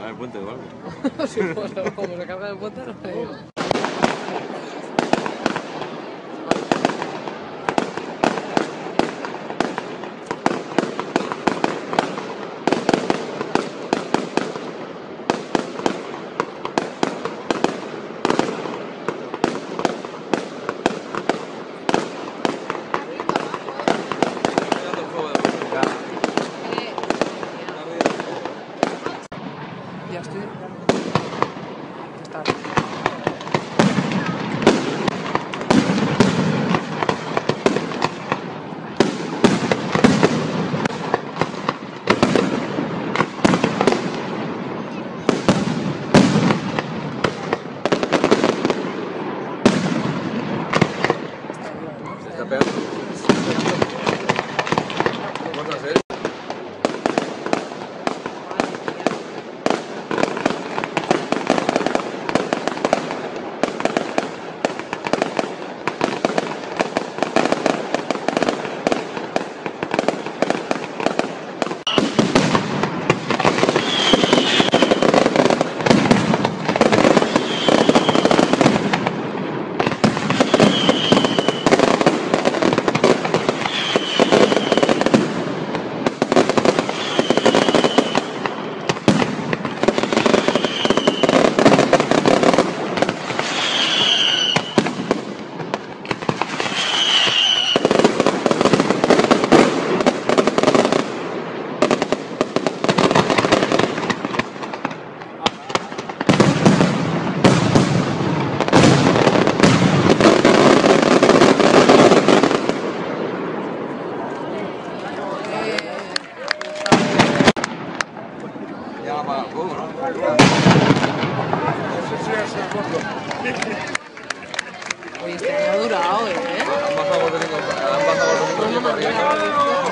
en el puente o algo. Sí, pues, como se carga en el puente, no sé yo. Ya estoy. Está. Está pegando. ¿Cómo vas a hacer? Ya va a apagar el fuego, ¿no? Oye, este me ha durado, ¿eh? Han bajado el domingo para arriba.